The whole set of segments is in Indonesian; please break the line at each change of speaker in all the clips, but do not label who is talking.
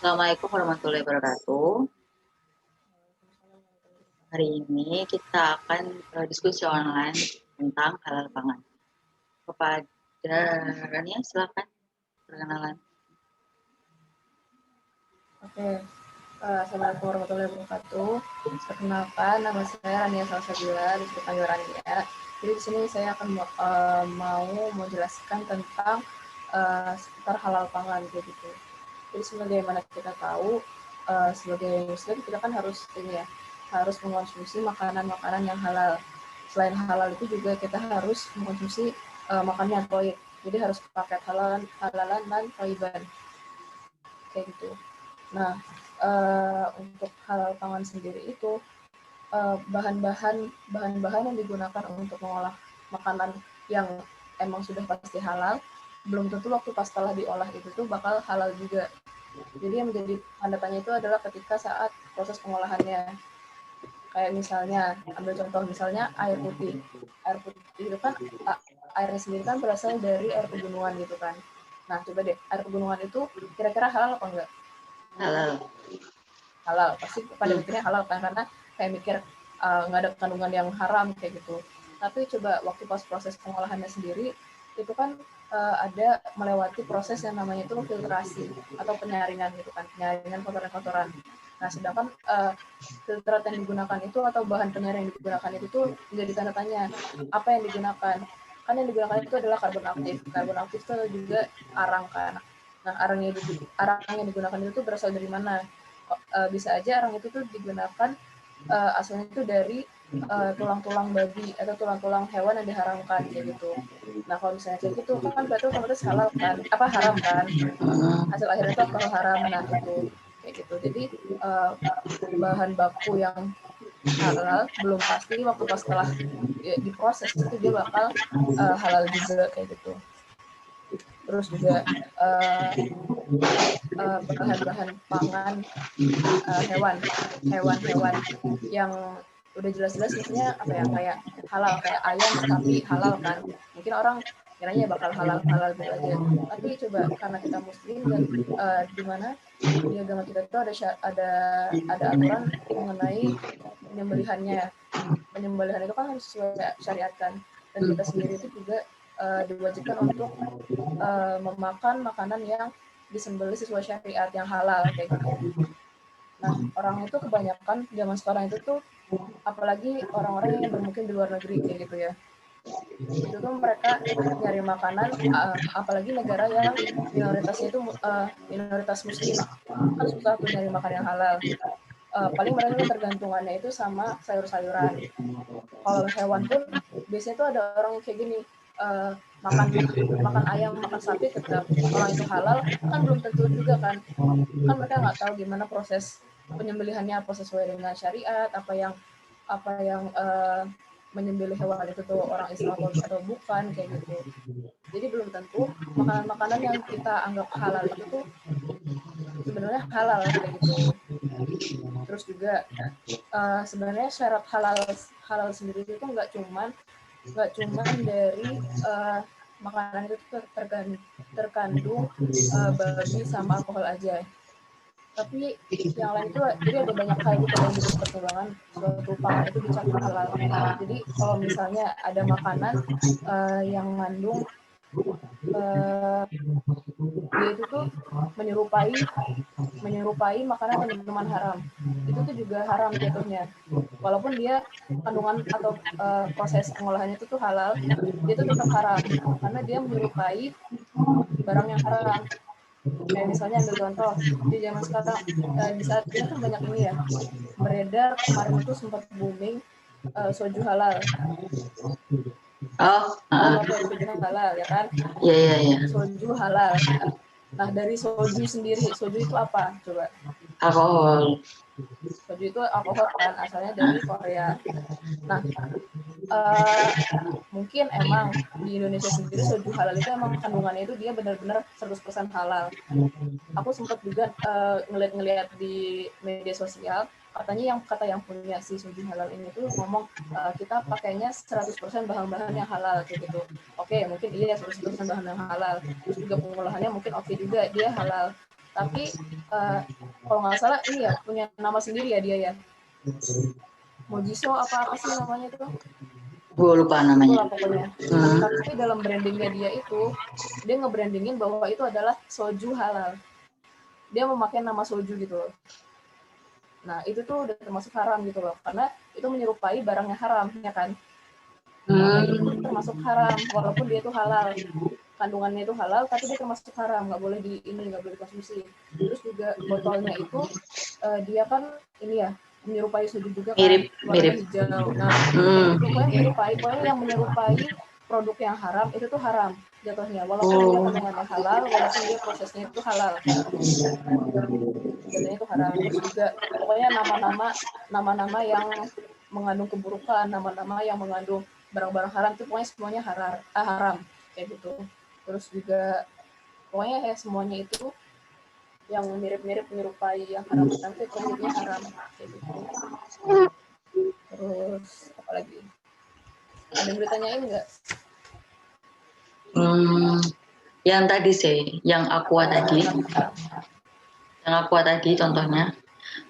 Assalamualaikum warahmatullahi wabarakatuh. Hari ini kita akan diskusi online tentang halal pangan. Kepada Rania, silakan perkenalan.
Oke, Assalamualaikum warahmatullahi wabarakatuh. Perkenalkan, nama saya Rania Salsabila, dipanggil Rania. Jadi di sini saya akan mau menjelaskan tentang seputar halal pangan gitu. Jadi sebagaimana kita tahu, sebagai Muslim kita kan harus mengkonsumsi makanan-makanan yang halal. Selain halal itu juga kita harus mengkonsumsi makanan yang thayyib. Jadi harus pakai halalan dan thayyiban kayak gitu. Nah, untuk halal pangan sendiri itu bahan-bahan yang digunakan untuk mengolah makanan yang emang sudah pasti halal, belum tentu waktu pas setelah diolah itu tuh bakal halal juga. Jadi yang menjadi tanda tanya itu adalah ketika saat proses pengolahannya. Kayak misalnya, ambil contoh misalnya air putih. Air putih itu kan airnya sendiri kan berasal dari air pegunungan gitu kan. Nah, coba deh, air pegunungan itu kira-kira halal apa enggak? Halal, pasti pada mikirnya halal kan, karena kayak mikir nggak ada kandungan yang haram kayak gitu. Tapi coba waktu pas proses pengolahannya sendiri itu kan ada melewati proses yang namanya itu filtrasi atau penyaringan gitu kan, penyaringan kotoran-kotoran. Nah, sedangkan filtrat yang digunakan itu atau bahan penyaring yang digunakan itu tuh menjadi tanda tanya apa yang digunakan. Kan yang digunakan itu adalah karbon aktif. Karbon aktif itu juga arang kan. Nah, arang yang digunakan itu tuh berasal dari mana? Bisa aja arang itu tuh digunakan asalnya itu dari tulang-tulang babi atau tulang-tulang hewan yang diharamkan kayak gitu. Nah, kalau misalnya kayak gitu kan berarti otomatis halal kan, apa haram kan? Hasil akhirnya itu alkohol haram. Nah, itu kayak gitu. Jadi bahan baku yang halal belum pasti waktu pas setelah diproses itu dia bakal halal juga kayak gitu. Terus juga bahan-bahan pangan hewan-hewan yang udah jelas-jelas misalnya apa ya, kayak halal, kayak ayam sapi halal kan, mungkin orang kiranya bakal halal gitu aja. Tapi coba karena kita muslim dan di mana di agama kita itu ada aturan mengenai penyembelihan itu kan harus sesuai syariat kan, dan kita sendiri itu juga diwajibkan untuk memakan makanan yang disembelih sesuai syariat yang halal kayak gitu. Nah, orang itu kebanyakan zaman sekarang itu tuh, apalagi orang-orang yang bermukim di luar negeri kayak gitu ya, itu tuh mereka nyari makanan, apalagi negara yang minoritasnya itu minoritas muslim, kan susah tuh nyari makan yang halal. Paling mereka ketergantungannya itu sama sayur-sayuran. Kalau hewan pun biasanya tuh ada orang kayak gini, makan ayam, makan sapi tetap orang itu halal, kan belum tentu juga kan. Kan mereka nggak tahu gimana proses penyembelihannya, apa sesuai dengan syariat, apa yang menyembelih hewan itu tuh orang Islam atau bukan kayak gitu. Jadi belum tentu makanan-makanan yang kita anggap halal itu tuh sebenarnya halal kayak gitu. Terus juga sebenarnya syarat halal sendiri itu nggak cuman dari makanan itu terkandung babi sama alkohol aja, tapi yang lain itu jadi ada banyak hal gitu yang jadi pertimbangan suatu pangan itu dicap halal. Jadi kalau misalnya ada makanan yang mengandung dia itu tuh menyerupai makanan atau minuman haram, itu tuh juga haram jatuhnya, walaupun dia kandungan atau proses pengolahannya itu tuh halal, dia tuh tetap haram karena dia menyerupai barang yang haram. Kayak misalnya ambil contoh di zaman sekarang, di saat ini kan banyak ini ya beredar, kemarin itu sempat booming soju halal. Soju halal ya kan?
Iya.
Soju halal. Nah, dari soju sendiri, soju itu apa? Coba.
Alkohol.
Soju itu alkohol kan, asalnya dari Korea. Nah, mungkin emang di Indonesia sendiri soju halal itu emang kandungannya itu dia benar-benar 100% halal. Aku sempat juga ngeliat di media sosial, katanya yang punya si soju halal ini tuh ngomong kita pakainya 100% bahan-bahan yang halal kayak gitu. Oke, mungkin iya 100% bahan yang halal. Terus juga pengolahannya mungkin oke juga, dia halal. Tapi kalau nggak salah ini ya punya nama sendiri ya dia ya. Mojiso apa sih namanya itu?
Gue lupa
Itulah
namanya.
pokoknya. Nah, tapi dalam brandingnya dia itu, dia nge-brandingin bahwa itu adalah soju halal. Dia memakai nama soju gitu loh. Nah, itu tuh udah termasuk haram gitu loh. Karena itu menyerupai barangnya haram, ya kan? Nah, itu tuh termasuk haram, walaupun dia itu halal. Kandungannya itu halal, tapi dia termasuk haram. Nggak boleh nggak boleh dikonsumsi. Terus juga botolnya itu, dia kan ini ya, menyerupai soju juga kan, warnanya hijau. Nah, pokoknya menyerupai, pokoknya yang menyerupai produk yang haram itu tuh haram jatuhnya. Walaupun dia kandungannya halal, walaupun dia prosesnya itu halal kayak gitu. Jatuhnya itu haram. Terus juga pokoknya nama-nama yang mengandung keburukan, nama-nama yang mengandung barang-barang haram itu pokoknya semuanya haram kayak gitu. Terus juga pokoknya ya semuanya itu yang mirip-mirip menyerupai yang haram itu produknya haram kayak gitu. Terus apa lagi? Ada yang ditanyain nggak?
Yang tadi sih, yang aqua tadi contohnya,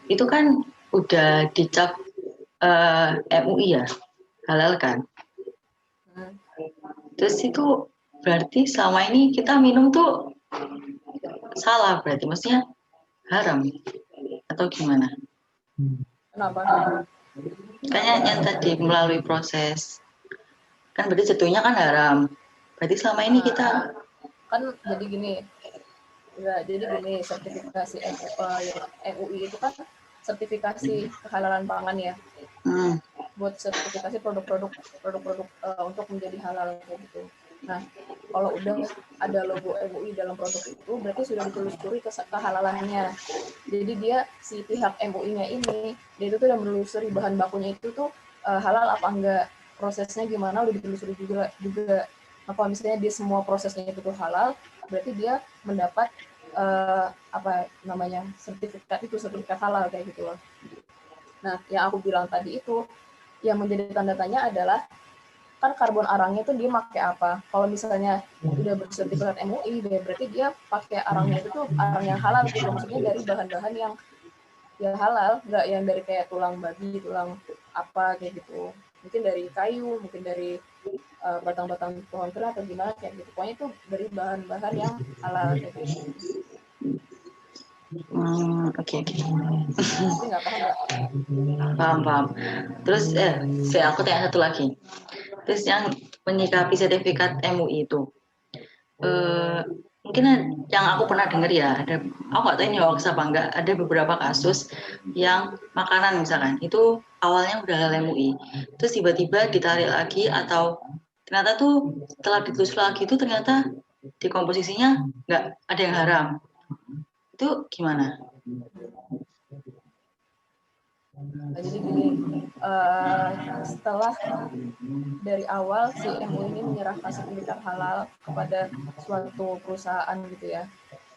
itu kan udah dicap MUI ya, halal kan? Terus itu berarti selama ini kita minum tuh salah berarti, maksudnya haram atau gimana?
Kenapa?
Kayaknya yang tadi melalui proses, kan berarti jatuhnya kan haram. Berarti selama ini kita
kan jadi gini, sertifikasi MUI itu kan sertifikasi kehalalan pangan ya. Buat sertifikasi produk-produk untuk menjadi halal kayak gitu. Nah, kalau udah ada logo MUI dalam produk itu, berarti sudah ditelusuri kehalalannya. Jadi dia si pihak MUI-nya ini, dia itu udah menelusuri bahan bakunya itu tuh halal apa enggak, prosesnya gimana udah ditelusuri juga. Nah, kalau misalnya dia semua prosesnya itu tuh halal, berarti dia mendapat sertifikat halal kayak gitu loh. Nah, yang aku bilang tadi itu, yang menjadi tanda tanya adalah kan karbon arangnya itu dia pakai apa? Kalau misalnya udah bersertifikat MUI, berarti dia pakai arangnya itu tuh arang yang halal gitu, maksudnya dari bahan-bahan yang halal, nggak yang dari kayak tulang babi, tulang apa kayak gitu. Mungkin dari kayu, mungkin dari batang-batang pohon kera atau gimana kayak gitu. Pokoknya itu dari bahan-bahan yang halal kayak gitu.
Oke.
Tapi nggak paham nggak?
Paham. Terus saya aku tanya satu lagi. Terus yang menyikapi sertifikat MUI itu, mungkin yang aku pernah dengar ya, aku nggak tahu ini hoax apa enggak, ada beberapa kasus yang makanan misalkan itu awalnya udah halal MUI, terus tiba-tiba ditarik lagi atau ternyata tuh setelah ditelusuri lagi itu ternyata di komposisinya nggak ada yang haram. Itu gimana?
Nah, jadi gini, setelah dari awal si MUI ini menyerahkan sertifikat halal kepada suatu perusahaan gitu ya.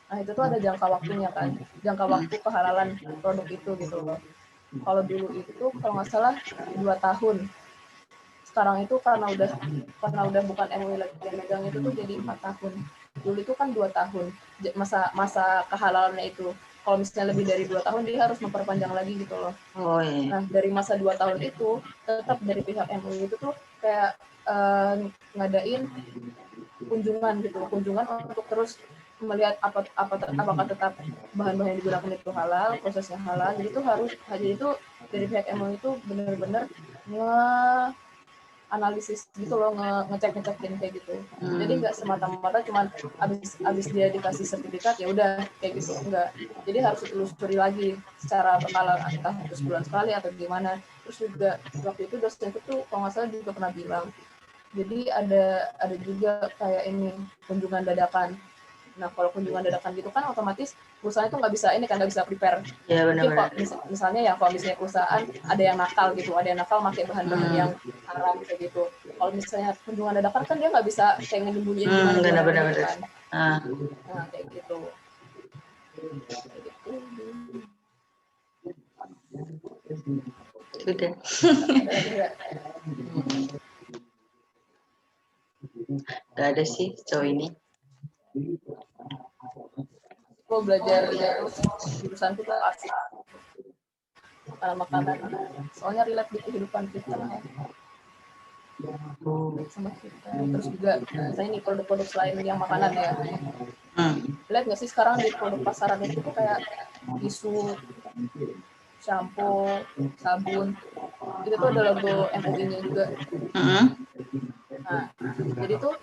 Nah, itu tuh ada jangka waktunya kan, jangka waktu kehalalan produk itu gitu loh. Kalau dulu itu kalau nggak salah 2 tahun. Sekarang itu karena udah bukan MUI lagi yang megang itu tuh jadi 4 tahun. Dulu itu kan 2 tahun masa kehalalannya itu. Kalau misalnya lebih dari 2 tahun dia harus memperpanjang lagi gitu loh.
Oh iya.
Nah, dari masa 2 tahun itu tetap dari pihak MUI itu tuh kayak ngadain kunjungan untuk terus melihat apakah tetap bahan-bahan yang digunakan itu halal, prosesnya halal. Jadi itu dari pihak MUI itu benar-benar analisis gitu loh, ngecekin kayak gitu. Jadi nggak semata-mata cuman abis dia dikasih sertifikat ya udah kayak gitu, enggak. Jadi harus ditelusuri lagi secara berkala, entah itu sebulan sekali atau gimana. Terus juga waktu itu dosenku tuh kalau nggak salah juga pernah bilang, jadi ada juga kayak ini kunjungan dadakan. Nah, kalau kunjungan dadakan gitu kan otomatis perusahaan itu nggak bisa prepare.
Ya,
Mungkin
benar-benar.
misalnya ya kalau misalnya perusahaan ada yang nakal pakai bahan-bahan yang haram kayak gitu. Kalau misalnya kunjungan dadakan kan dia nggak bisa kayak nyembunyiin gimana gitu kan. Nah, kayak gitu.
Sudah.
Ada lagi nggak?
Nggak ada sih sejauh ini.
gue belajar jurusan itu asik makanan soalnya relate di kehidupan kita lah sama kita. Terus juga saya nih produk-produk selain yang makanan ya. Lihat nggak sih sekarang di produk pasaran itu tuh kayak tisu, shampoo, sabun, itu tuh ada logo MUI-nya juga. Nah, jadi tuh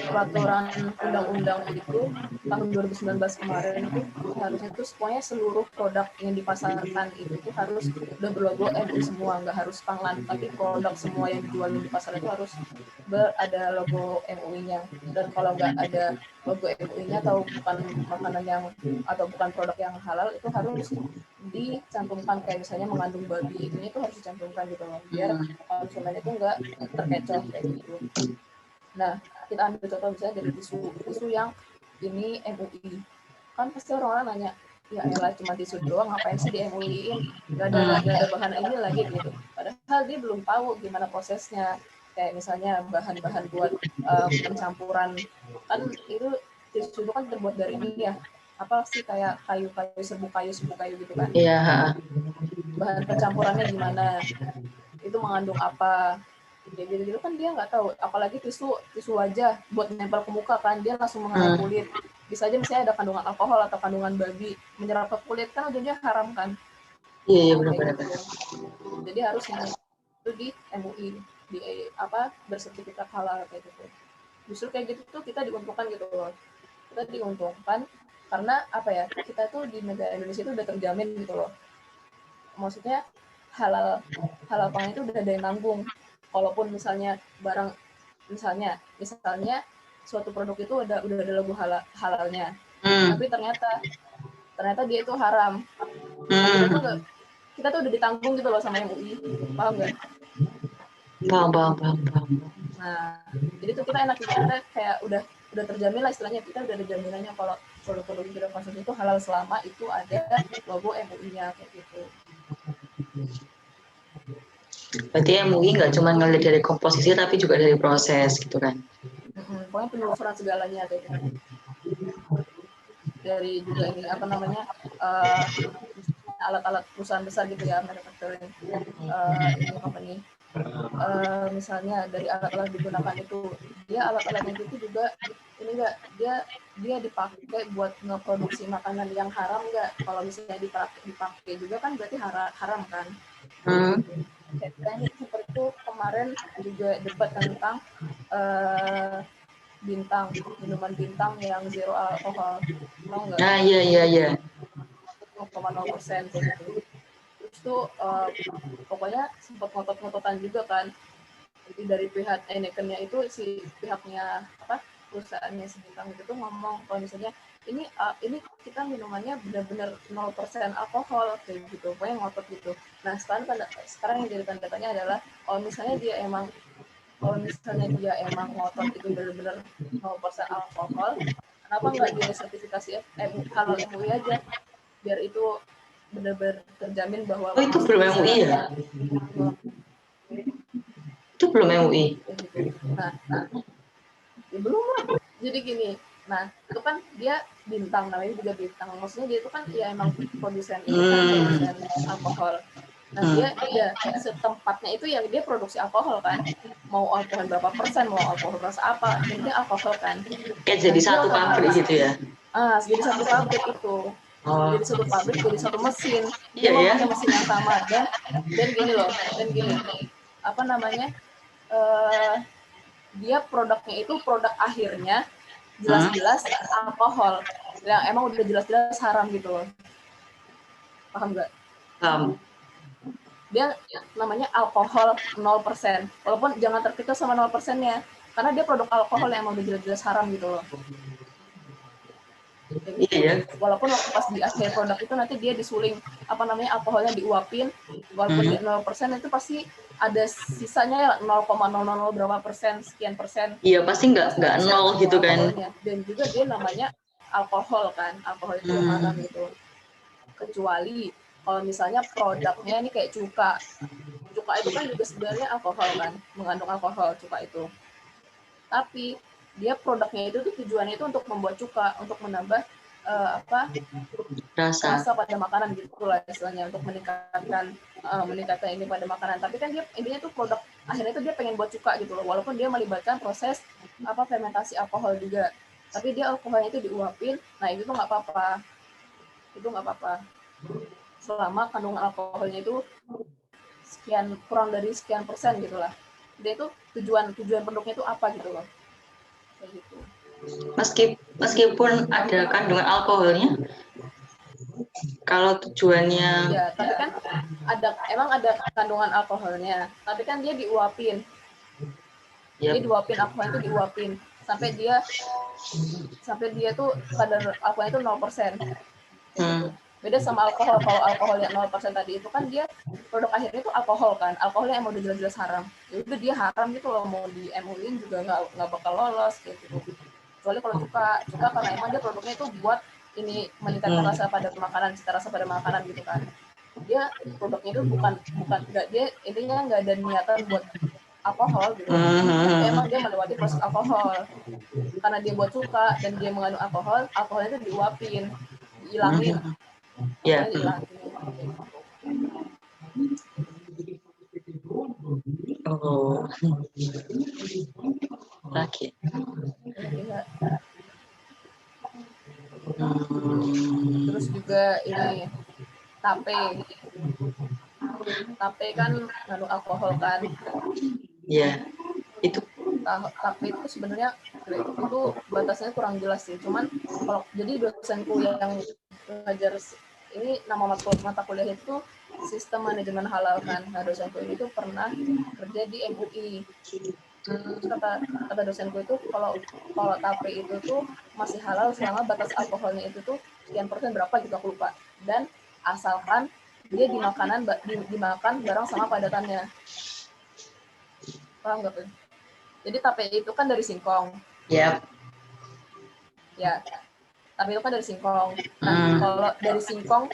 peraturan undang-undang itu tahun 2019 kemarin itu harusnya tuh semuanya seluruh produk yang dipasarkan itu tuh harus udah berlogo MUI semua, nggak harus Panglan, tapi produk semua yang dijual di pasar itu harus ada logo MUI-nya. Dan kalau nggak ada logo MUI-nya atau bukan makanan yang atau bukan produk yang halal itu harus dicantumkan kayak misalnya mengandung babi ini tuh harus dicantumkan gitu loh biar konsumen itu nggak terkecoh kayak gitu. Nah, kita ambil contoh misalnya dari tisu yang ini MUI. Kan pasti orang-orang nanya, ya elah cuma tisu doang, ngapain sih di MUI-in? Gak ada bahan ini lagi gitu. Padahal dia belum tahu gimana prosesnya. Kayak misalnya bahan-bahan buat pencampuran. Kan itu tisu itu kan terbuat dari ini ya. Apa sih kayak kayu-kayu, serbuk kayu gitu kan.
Iya.
Bahan pencampurannya gimana? Itu mengandung apa? Ya gitu-gitu kan dia nggak tahu, apalagi tisu wajah buat nempel ke muka kan dia langsung mengenai kulit, bisa aja misalnya ada kandungan alkohol atau kandungan babi menyerap ke kulit kan ujungnya haram kan.
Iya benar-benar.
Gitu. Jadi harus ini itu di MUI di bersertifikat halal kayak gitu. Justru kayak gitu tuh kita diuntungkan gitu loh, kita diuntungkan karena apa ya, kita tuh di negara Indonesia itu udah terjamin gitu loh, maksudnya halal pangan itu udah ada yang nanggung. Walaupun misalnya barang misalnya suatu produk itu udah ada logo halalnya, tapi ternyata dia itu haram. Kita tuh udah ditanggung gitu loh sama MUI, paham nggak?
Paham.
Nah, jadi tuh kita enak, kita kayak udah terjamin lah istilahnya, kita udah ada jaminannya kalau produk-produk yang kita konsumsi itu halal selama itu ada logo MUI-nya kayak gitu.
Berarti MUI nggak cuma ngelihat dari komposisi tapi juga dari proses gitu kan?
Pokoknya penelusuran segalanya kayak gitu. Dari juga ini alat-alat perusahaan besar gitu ya, manufacturing ini company. Misalnya dari alat-alat digunakan itu, dia alat-alatnya itu juga ini enggak, dia dipakai buat ngeproduksi makanan yang haram enggak? Kalau misalnya dipakai juga kan berarti haram kan? Kayak seperti itu kemarin juga debat tentang minuman bintang yang zero alkohol, mau nggak?
Nah iya.
0,0% kayak gitu. Terus tuh pokoknya sempat ngotot-ngototan juga kan. Jadi dari pihak Heineken-nya itu si pihaknya perusahaannya si bintang itu tuh ngomong kalau misalnya ini kita minumannya benar-benar 0% alkohol kayak gitu, pokoknya ngotot gitu. Nah sekarang yang jadi tanda tanya adalah kalau misalnya dia emang ngotot itu benar-benar 0% alkohol, kenapa nggak dia sertifikasi halal MUI aja, biar itu benar-benar terjamin bahwa
itu belum MUI ya? Itu belum MUI.
Nah, ya belum lah. Jadi gini, nah itu kan dia bintang, namanya juga bintang. Maksudnya dia itu kan ya emang produsen itu kan produsen alkohol. Nah dia setempatnya itu ya dia produksi alkohol kan. Mau alkohol berapa persen, mau alkohol rasa apa, yang penting alkohol kan.
Kayak jadi satu pabrik gitu ya?
Jadi satu pabrik itu. Jadi satu pabrik, jadi satu mesin. Dia mau pakai mesin yang sama dan gini loh, dia produknya itu produk akhirnya jelas-jelas alkohol yang emang udah jelas-jelas haram gitu loh, paham nggak?
Paham.
Dia namanya alkohol 0%, walaupun jangan terkecoh sama 0%-nya karena dia produk alkohol yang emang udah jelas-jelas haram gitu loh.
Iya.
Walaupun waktu pas di akhir produk itu nanti dia disuling alkoholnya diuapin, walaupun dia 0% itu pasti ada sisanya 0,000 berapa persen, sekian persen.
Iya pasti nggak nol gitu kan.
Dan juga dia namanya alkohol kan, alkohol itu haram gitu. Kecuali kalau misalnya produknya ini kayak cuka itu kan juga sebenarnya alkohol kan, mengandung alkohol cuka itu. Tapi dia produknya itu tuh tujuannya itu untuk membuat cuka, untuk menambah rasa pada makanan gitu lah istilahnya, untuk meningkatkan ini pada makanan. Tapi kan dia intinya tuh produk akhirnya tuh dia pengen buat cuka gitu loh, walaupun dia melibatkan proses fermentasi alkohol juga, tapi dia alkoholnya itu diuapin. Nah itu tuh nggak apa-apa selama kandungan alkoholnya itu kurang dari sekian persen gitulah. Dia itu tujuan produknya itu apa gitu loh, kayak gitu.
Meskipun ada kandungan alkoholnya, kalau tujuannya
ya, tapi kan emang ada kandungan alkoholnya, tapi kan dia diuapin. Dia diuapin, alkoholnya itu diuapin sampai dia tuh kadar alkoholnya itu 0%. Gitu. Beda sama alkohol. Kalau alkoholnya 0% tadi itu kan dia produk akhirnya itu alkohol kan. Alkoholnya emang udah jelas-jelas haram. Ya udah dia haram gitu loh, mau di MUI juga nggak bakal lolos kayak gitu. Kecuali kalau cuka karena emang dia produknya itu buat ini meningkatkan rasa pada makanan, cita rasa pada makanan gitu kan. Dia produknya itu bukan nggak, dia intinya nggak ada niatan buat alkohol gitu. Tapi emang dia melewati proses alkohol. Karena dia buat cuka dan dia mengandung alkohol, alkoholnya itu diuapin, dihilangin.
Ya. Oh. Lagi.
Terus juga ini tape kan mengandung alkohol kan.
Ya. Itu
tape itu sebenarnya itu batasnya kurang jelas sih. Cuman kalau jadi dosenku yang ngajar ini, nama mata kuliah itu sistem manajemen halal kan. Nah dosenku ini tuh pernah kerja di MUI. Terus kata dosenku itu kalau tape itu tuh masih halal selama batas alkoholnya itu tuh sekian persen berapa gitu aku lupa. Dan asalkan dia dimakan bareng sama padatannya. Paham nggak tuh? Jadi tape itu kan dari singkong.
Ya.
Ya, tape itu kan dari singkong. Nah, kalau dari singkong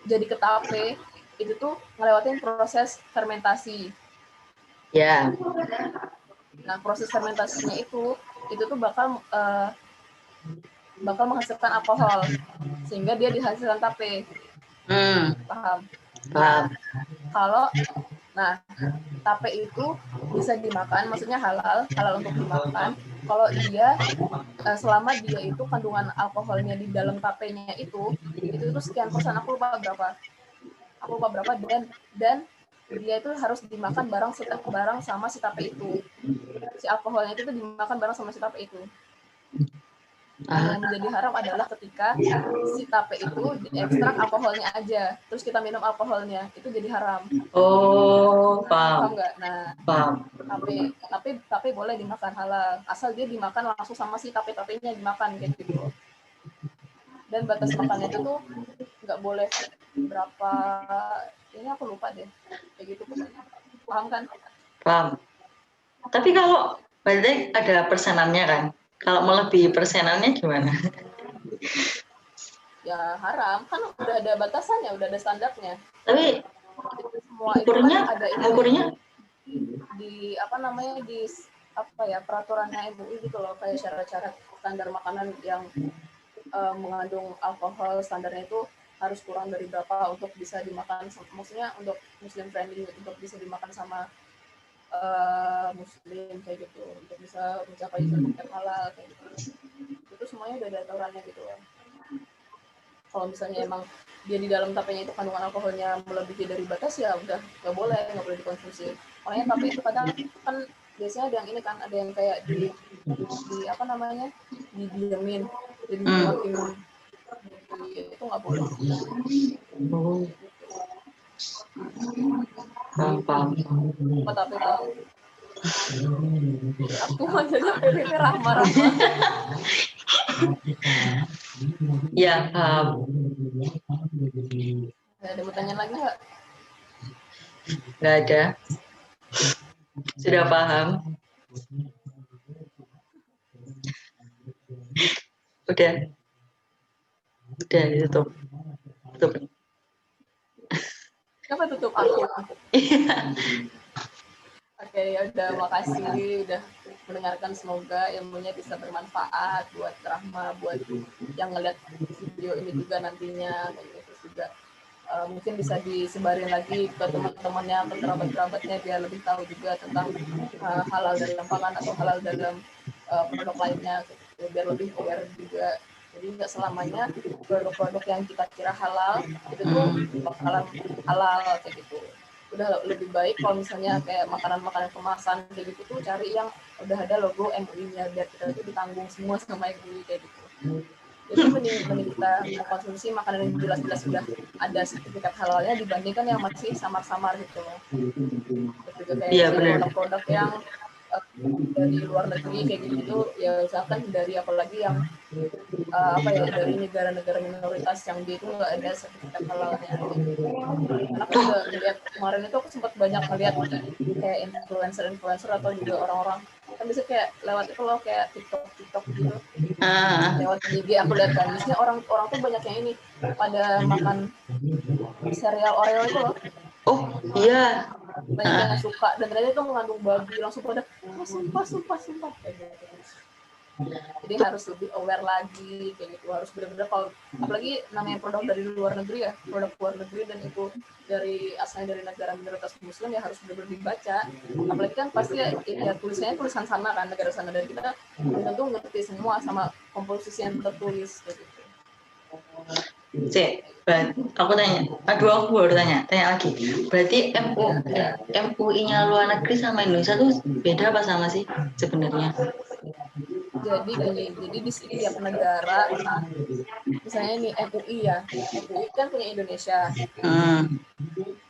jadi ke tape, itu tuh ngelewatin proses fermentasi.
Ya.
Nah, proses fermentasinya itu tuh bakal menghasilkan alkohol, sehingga dia dihasilkan tape. Paham?
Paham.
Nah, tape itu bisa dimakan, maksudnya halal untuk dimakan. Kalau dia selama dia itu kandungan alkoholnya di dalam tapenya itu tuh sekian persen, aku lupa berapa dan dia itu harus dimakan bareng sama si tape itu. Si alkoholnya itu tuh dimakan bareng sama si tape itu. Nah, yang menjadi haram adalah ketika si tape itu diekstrak alkoholnya aja, terus kita minum alkoholnya, itu jadi haram.
Oh,
paham nggak? Nah,
paham.
Tape boleh dimakan halal, asal dia dimakan langsung sama si tape-tapenya dimakan kayak gitu. Dan batas makannya itu tuh nggak boleh berapa, ini aku lupa deh, kayak gitu pokoknya. Paham kan?
Paham. Tapi kalau berarti ada persenannya kan? Kalau melebihi persenannya gimana?
Ya haram, kan udah ada batasannya, udah ada standarnya.
Tapi
itu semua ukurnya, itu kan ada
ukurnya
di peraturannya MUI gitu loh, kayak syarat-syarat standar makanan yang mengandung alkohol, standarnya itu harus kurang dari berapa untuk bisa dimakan, maksudnya untuk muslim friendly, untuk bisa dimakan sama muslim kayak gitu, untuk bisa mencapai sertifikat halal kayak gitu. Itu semuanya udah ada aturannya gitu loh. Kalau misalnya emang dia di dalam tapenya itu kandungan alkoholnya melebihi dari batas, ya udah nggak boleh dikonsumsi. Makanya tape itu kadang kan biasanya ada yang ini kan, ada yang kayak di didiemin, jadi makin itu nggak boleh.
Paham.
Apa tape itu? Aku manggilnya PPP Rahma.
Ya, paham.
Ada pertanyaan lagi nggak?
Nggak ada. Sudah paham. Udah ditutup.
Kenapa tutup aku? Oke, ya udah, makasih udah mendengarkan, semoga ilmunya bisa bermanfaat buat Rahma, buat yang ngeliat video ini juga nantinya, terus juga mungkin bisa disebarin lagi ke teman-temannya, ke kerabat-kerabatnya, biar lebih tahu juga tentang halal dalam pangan atau halal dalam produk lainnya, gitu, biar lebih aware juga. Jadi nggak selamanya produk-produk yang kita kira halal itu tuh bakalan halal kayak gitu. Udah lebih baik kalau misalnya kayak makanan-makanan kemasan kayak gitu tuh cari yang udah ada logo MUI-nya, biar kita tuh ditanggung semua sama MUI kayak gitu. Jadi mending kita mengkonsumsi makanan yang jelas-jelas sudah ada sertifikat halalnya dibandingkan yang masih samar-samar gitu loh. Terus juga kayak
Iya,
misalnya
benar.
produk-produk yang dari luar negeri kayak gitu, ya usahakan hindari, apalagi yang dari negara-negara minoritas yang dia itu nggak ada sertifikat halalnya. Karena aku juga ngeliat kemarin itu, aku sempat banyak ngeliat kayak influencer atau juga orang-orang kan bisa kayak lewat itu loh, kayak TikTok gitu, lewat IG aku lihat kan, biasanya orang tuh banyak yang ini pada makan serial Oreo itu loh.
Oh iya.
Banyak yang suka, dan ternyata itu mengandung babi, langsung pada sumpah kayak gitu. Jadi harus lebih aware lagi kayak gitu, harus benar-benar, kalau apalagi namanya produk dari luar negeri ya, produk luar negeri dan itu dari asalnya dari negara minoritas muslim, ya harus benar-benar dibaca. Apalagi kan pasti ya tulisannya tulisan sana kan, negara sana, dan kita belum tentu ngerti semua sama komposisi yang tertulis kayak gitu.
Aku baru tanya lagi. Berarti MUI-nya luar negeri sama Indonesia tuh beda apa sama sih sebenarnya?
Jadi gini, jadi di setiap negara, misalnya ini MUI ya, MUI kan punya Indonesia.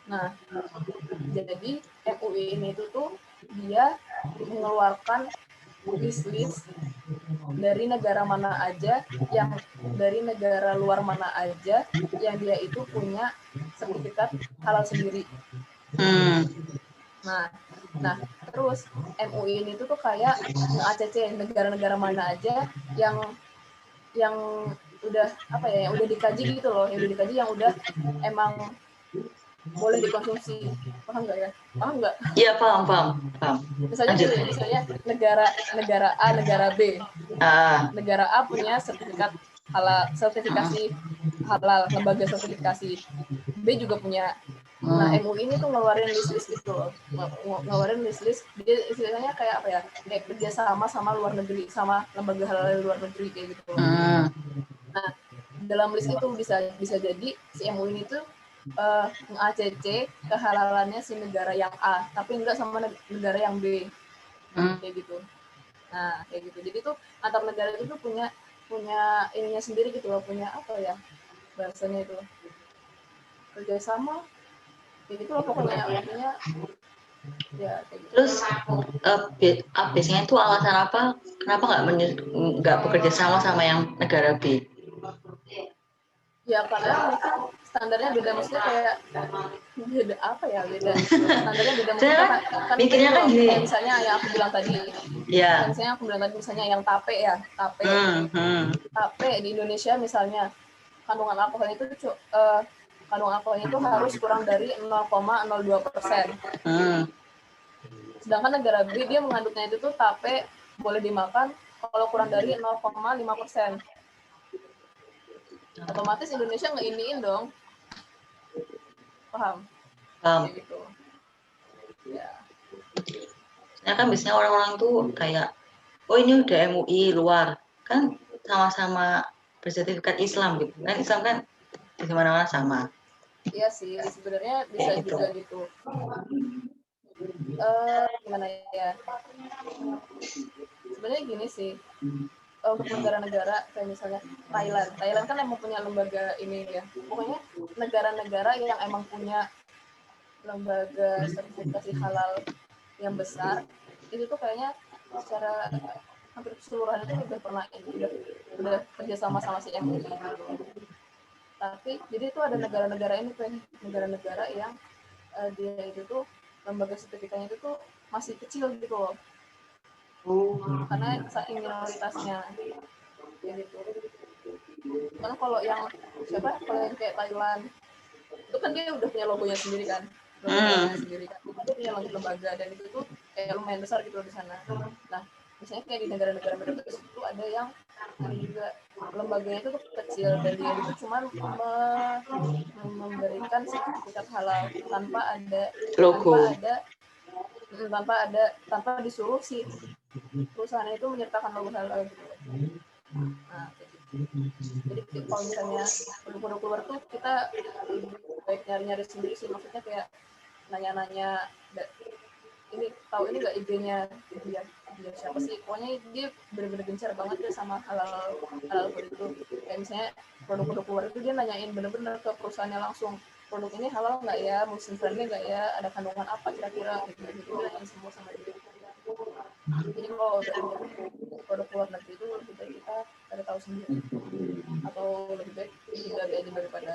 Nah, jadi MUI ini tuh dia mengeluarkan list dari negara mana aja, yang dari negara luar mana aja yang dia itu punya sertifikat halal sendiri. Nah terus MUI ini tuh kayak nge-ACC negara-negara mana aja yang udah yang udah dikaji gitu loh, yang udah emang boleh dikonsumsi. Paham nggak ya? Paham nggak?
Iya, paham.
Misalnya gini, misalnya negara A, negara B. Negara A punya sertifikasi halal, lembaga sertifikasi. B juga punya. Nah, MUI ini tuh ngeluarin list-list gitu loh. Ngeluarin list-list, dia istilahnya kayak kayak kerjasama sama luar negeri, sama lembaga halal luar negeri kayak gitu loh. Nah, dalam list itu bisa jadi si MUI ini tuh nge-ACC kehalalannya si negara yang A, tapi enggak sama negara yang B. Kayak gitu. Nah, kayak gitu. Jadi tuh antar negara itu tuh punya ininya sendiri gitu loh, punya bahasanya itu, kerjasama kayak gitu loh pokoknya ya kayak gitu.
Terus biasanya itu alasan apa kenapa nggak bekerja sama yang negara B?
Ya karena mungkin standarnya beda, maksudnya kayak beda standarnya beda, maksudnya kan
mikirnya kan gini,
kayak misalnya yang aku bilang tadi, misalnya yang tape di Indonesia misalnya, kandungan alkoholnya itu harus kurang dari 0,02%. Sedangkan negara B dia mengandungnya itu tuh tape boleh dimakan kalau kurang dari 0,5%. Otomatis Indonesia ngeiniin dong. Paham? Kayak gitu. Ya.
Nah kan biasanya orang-orang tuh kayak, oh ini udah MUI luar, kan sama-sama bersertifikat Islam gitu. Kan Islam kan di mana-mana sama.
Iya sih, sebenarnya bisa gitu. Juga gitu. Gimana ya? Sebenarnya gini sih, untuk negara-negara kayak misalnya Thailand kan emang punya lembaga ini ya. Pokoknya negara-negara yang emang punya lembaga sertifikasi halal yang besar, itu tuh kayaknya secara hampir keseluruhan itu udah kerja sama si MUI gitu. Tapi jadi itu ada negara-negara yang dia itu tuh lembaga sertifikatnya itu tuh masih kecil gitu loh. Karena saking minoritasnya gitu. Karena kalau yang kayak Thailand itu kan dia udah punya logonya sendiri kan, itu punya lembaga, dan itu tuh kayak lumayan besar gitu di sana. Nah, Misalnya kayak di negara-negara Middle East itu ada yang juga lembaganya itu tuh kecil dan dia itu cuma memberikan sertifikat halal
Logo.
tanpa disuruh si perusahaan itu menyertakan logo halal gitu. Nah, jadi kalau misalnya produk-produk luar tuh kita baik nyari-nyari sendiri sih, maksudnya kayak nanya-nanya, ini tahu ini nggak IG-nya dia siapa sih, pokoknya dia bener-bener gencar banget ya sama halal food itu. Kayak misalnya produk-produk luar itu dia nanyain bener-bener ke perusahaannya langsung, produk ini halal nggak ya, muslim friendly nggak ya, ada kandungan apa kira-kira gitu, dia nanyain semua sama dia. Jadi kalau produk luar negeri itu lebih baik kita cari tahu sendiri, atau lebih baik hindari aja daripada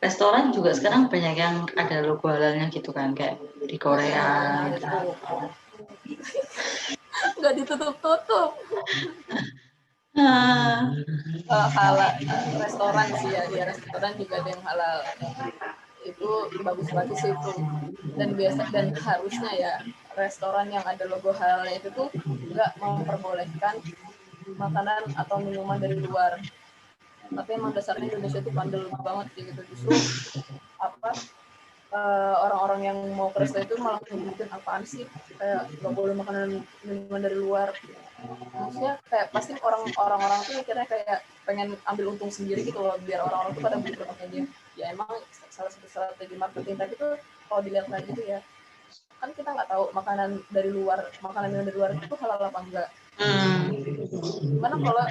Restoran juga sekarang banyak yang ada logo halalnya gitu kan, kayak di Korea.
Nggak ditutup-tutup.
Halal.
Restoran sih ya, di restoran juga ada yang halal. Itu bagus-bagus sih itu. Dan harusnya ya restoran yang ada logo halalnya itu tuh nggak memperbolehkan makanan atau minuman dari luar. Tapi emang dasarnya Indonesia itu bandel banget gitu. Justru orang-orang yang mau ke resto itu malah ngebutin apaan sih, kayak nggak boleh makanan minuman dari luar. Maksudnya kayak pasti orang-orang tuh mikirnya kayak pengen ambil untung sendiri gitu loh, biar orang-orang tuh pada beli produknya dia. Ya emang salah satu strategi marketing, tapi tuh kalau dilihat lagi tuh ya, kan kita nggak tahu makanan minuman dari luar itu halal apa enggak. Gimana kalau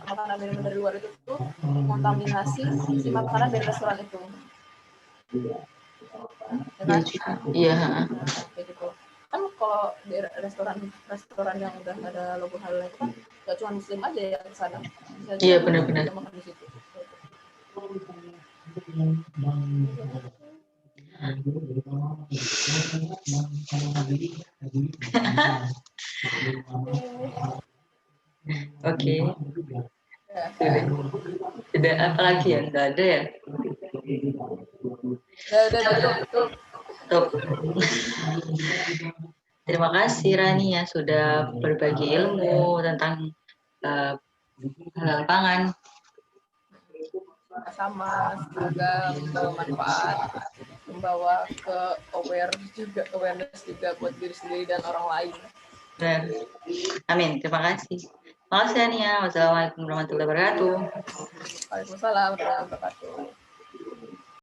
makanan minuman dari luar itu tuh kontaminasi si makanan dari restoran itu, ya kan?
Iya.
Kayak gitu kan. Kalau di restoran yang udah ada logo halal itu kan gak cuma muslim aja ya ke sana,
Iya, benar-benar.
makan di situ.
Oke. Tidak apa lagi ya? Nggak ada ya?
Udah tutup.
Terima kasih Rani ya sudah berbagi ilmu tentang halal pangan.
Sama, semoga membawa manfaat, membawa ke awareness juga buat diri sendiri dan orang lain.
Benar. Amin. Terima kasih. Makasih Rani ya. Wassalamualaikum warahmatullahi wabarakatuh.
Waalaikumsalam warahmatullahi wabarakatuh.